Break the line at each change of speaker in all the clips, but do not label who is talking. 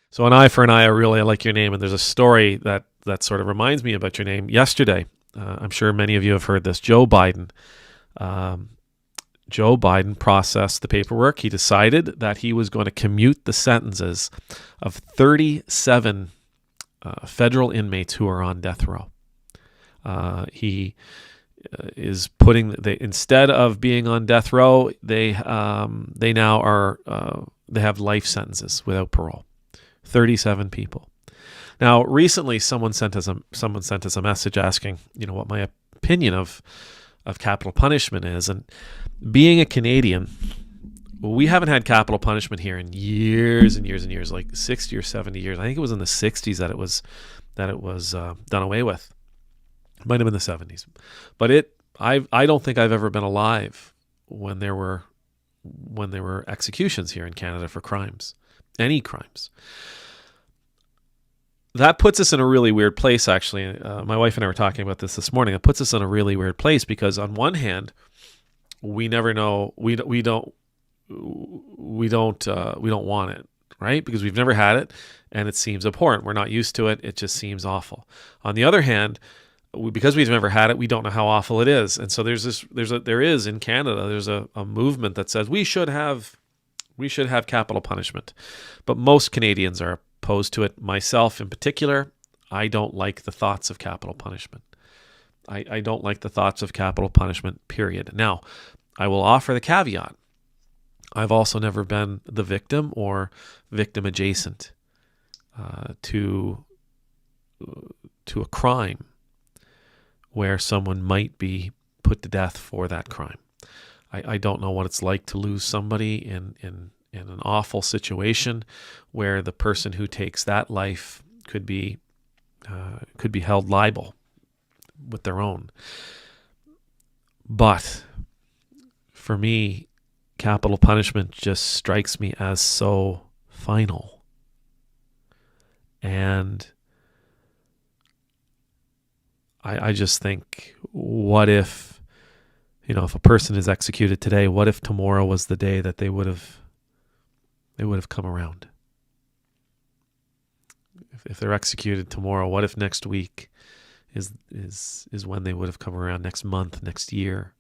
So an eye for an eye, I really like your name. And there's a story that sort of reminds me about your name. Yesterday, I'm sure many of you have heard this. Um, Joe Biden processed the paperwork. He decided that he was going to commute the sentences of 37 federal inmates who are on death row. He is putting instead of being on death row, they now are they have life sentences without parole. 37 people. Now, recently, someone sent us a message asking, what my opinion of capital punishment is, and being a Canadian, we haven't had capital punishment here in years and years and years, like 60 or 70 years. I think it was in the 60s that it was done away with. It might have been the 70s, but I don't think I've ever been alive when there were executions here in Canada for crimes, any crimes. That puts us in a really weird place, actually. My wife and I were talking about this morning. It puts us in a really weird place because on one hand, we never know, we don't want it, right? Because we've never had it, and it seems abhorrent. We're not used to it. It just seems awful. On the other hand, because we've never had it, we don't know how awful it is. And so there is in Canada, there's a movement that says we should have capital punishment, but most Canadians are opposed to it. Myself in particular, I don't like the thoughts of capital punishment. I don't like the thoughts of capital punishment, period. Now, I will offer the caveat. I've also never been the victim or victim adjacent to a crime where someone might be put to death for that crime. I don't know what it's like to lose somebody in an awful situation where the person who takes that life could be held liable with their own. But for me, capital punishment just strikes me as so final. And I just think, what if, if a person is executed today, what if tomorrow was the day that they would have come around? If they're executed tomorrow, what if next week is when they would have come around, next month, next year?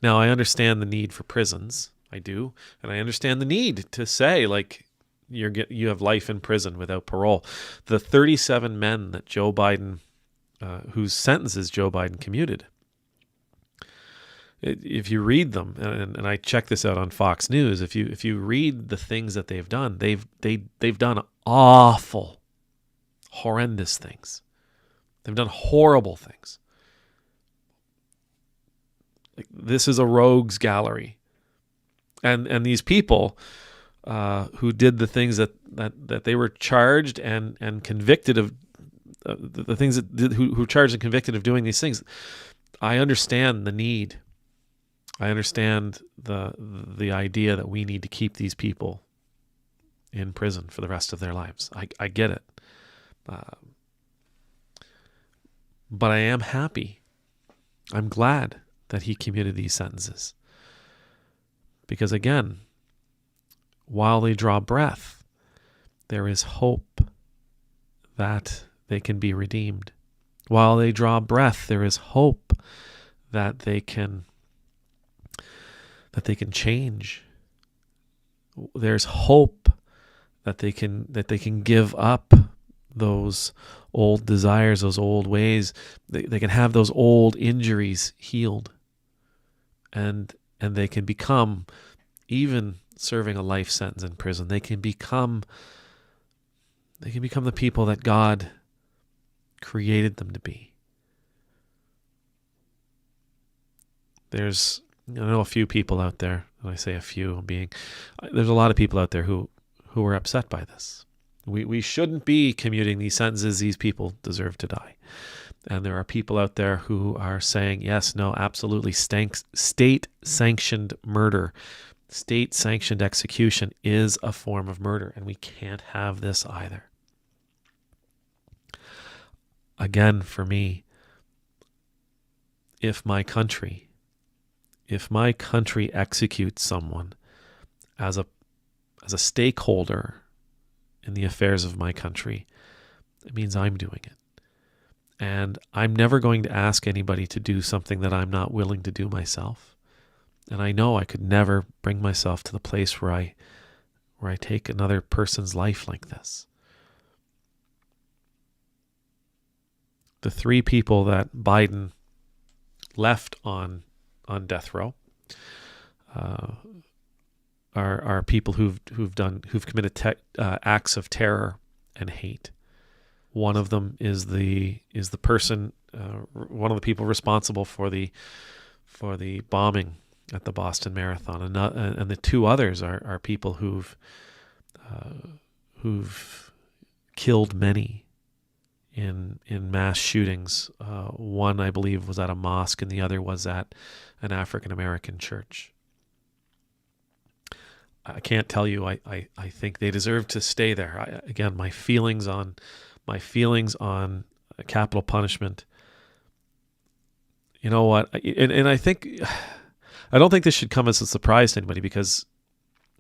Now, I understand the need for prisons. I do. And I understand the need to say, like, you have life in prison without parole. The 37 men that Joe Biden, whose sentences Joe Biden commuted, if you read them, and I checked this out on Fox News, if you read the things that they've done, they've done awful, horrendous things. They've done horrible things. Like, this is a rogues gallery, and these people who did the things that they were charged and convicted of, the things who were charged and convicted of doing these things. I understand the need. I understand the idea that we need to keep these people in prison for the rest of their lives. I get it. But I am happy. I'm glad that he commuted these sentences. Because again, while they draw breath, there is hope that they can be redeemed. While they draw breath, there is hope that they can change. There's hope that they can give up those old desires, those old ways. They can have those old injuries healed, and they can become, even serving a life sentence in prison, they can become the people that God created them to be. I know a few people out there, and I say a few, there's a lot of people out there who are upset by this. We shouldn't be commuting these sentences. These people deserve to die. And there are people out there who are saying, yes, no, absolutely, state-sanctioned murder, state-sanctioned execution is a form of murder, and we can't have this either. Again, for me, if my country executes someone as a stakeholder in the affairs of my country, it means I'm doing it. And I'm never going to ask anybody to do something that I'm not willing to do myself. And I know I could never bring myself to the place where I take another person's life like this. The 3 people that Biden left on death row are people who've committed acts of terror and hate. One of them is the person, one of the people responsible for the bombing at the Boston Marathon, and the 2 others are people who've killed many in mass shootings. One, I believe, was at a mosque, and the other was at an African American church. I can't tell you. I think they deserve to stay there. Again, my feelings on capital punishment. You know what? And I don't think this should come as a surprise to anybody, because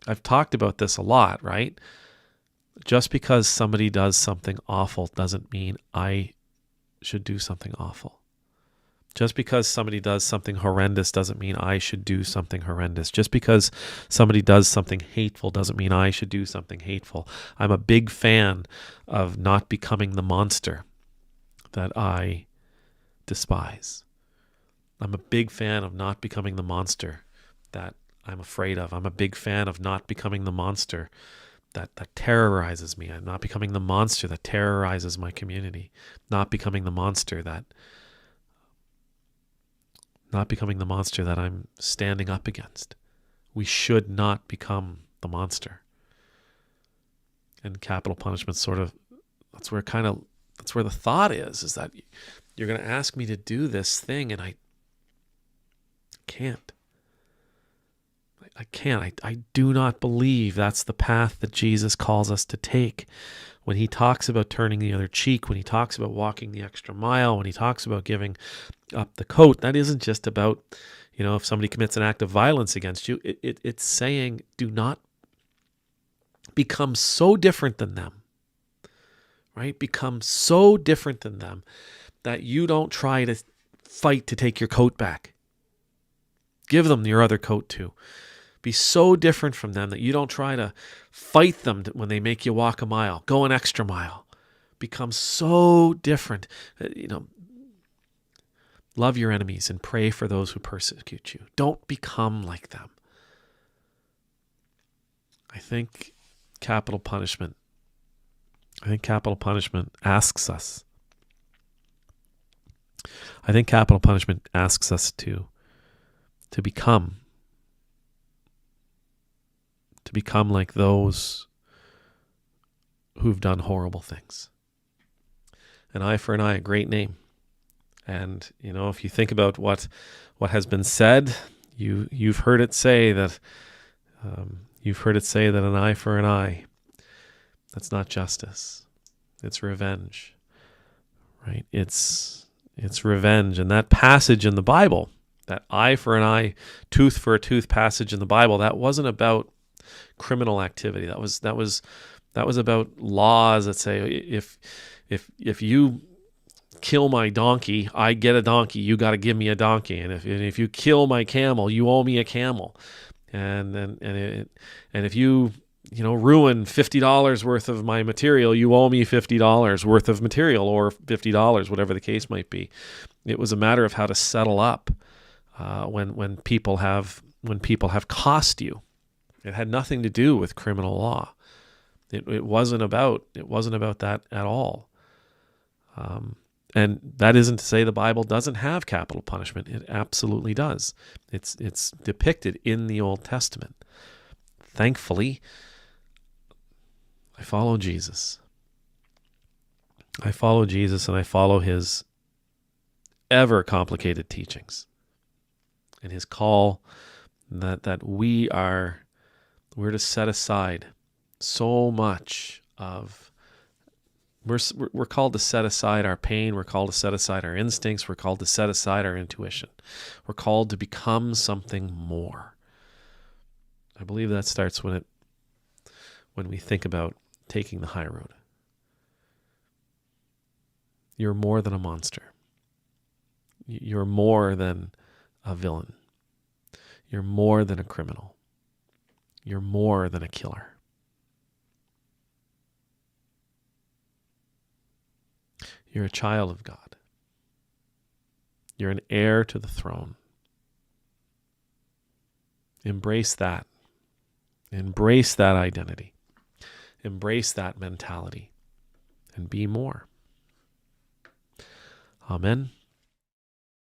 I've talked about this a lot, right? Just because somebody does something awful doesn't mean I should do something awful. Just because somebody does something horrendous doesn't mean I should do something horrendous. Just because somebody does something hateful doesn't mean I should do something hateful. I'm a big fan of not becoming the monster that I despise. I'm a big fan of not becoming the monster that I'm afraid of. I'm a big fan of not becoming the monster that terrorizes me. I'm not becoming the monster that terrorizes my community. Not becoming the monster that I'm standing up against. We should not become the monster. And capital punishment that's where the thought is that you're going to ask me to do this thing, and I can't. I do not believe that's the path that Jesus calls us to take. When he talks about turning the other cheek, when he talks about walking the extra mile, when he talks about giving up the coat, that isn't just about, if somebody commits an act of violence against you. It's saying, do not become so different than them, right? Become so different than them that you don't try to fight to take your coat back. Give them your other coat too. Be so different from them that you don't try to fight them when they make you walk a mile. Go an extra mile. Become so different. Love your enemies and pray for those who persecute you. Don't become like them. I think capital punishment asks us. I think capital punishment asks us to become like those who've done horrible things. An eye for an eye, a great name. And, if you think about what has been said, you've heard it say that an eye for an eye, that's not justice. It's revenge, right? It's revenge. And that passage in the Bible, that eye for an eye, tooth for a tooth passage in the Bible, that wasn't about criminal activity. That was about laws that say, if you kill my donkey, I get a donkey. You got to give me a donkey. And if you kill my camel, you owe me a camel. And if you ruin $50 worth of my material, you owe me $50 worth of material, or $50, whatever the case might be. It was a matter of how to settle up when people have cost you. It had nothing to do with criminal law. It wasn't about that at all. And that isn't to say the Bible doesn't have capital punishment. It absolutely does. It's depicted in the Old Testament. Thankfully, I follow Jesus. I follow Jesus, and I follow his ever complicated teachings and his call that we're to set aside so much of. We're called to set aside our pain. We're called to set aside our instincts. We're called to set aside our intuition. We're called to become something more. I believe that starts when we think about taking the high road. You're more than a monster. You're more than a villain. You're more than a criminal. You're more than a killer. You're a child of God. You're an heir to the throne. Embrace that. Embrace that identity. Embrace that mentality. And be more. Amen.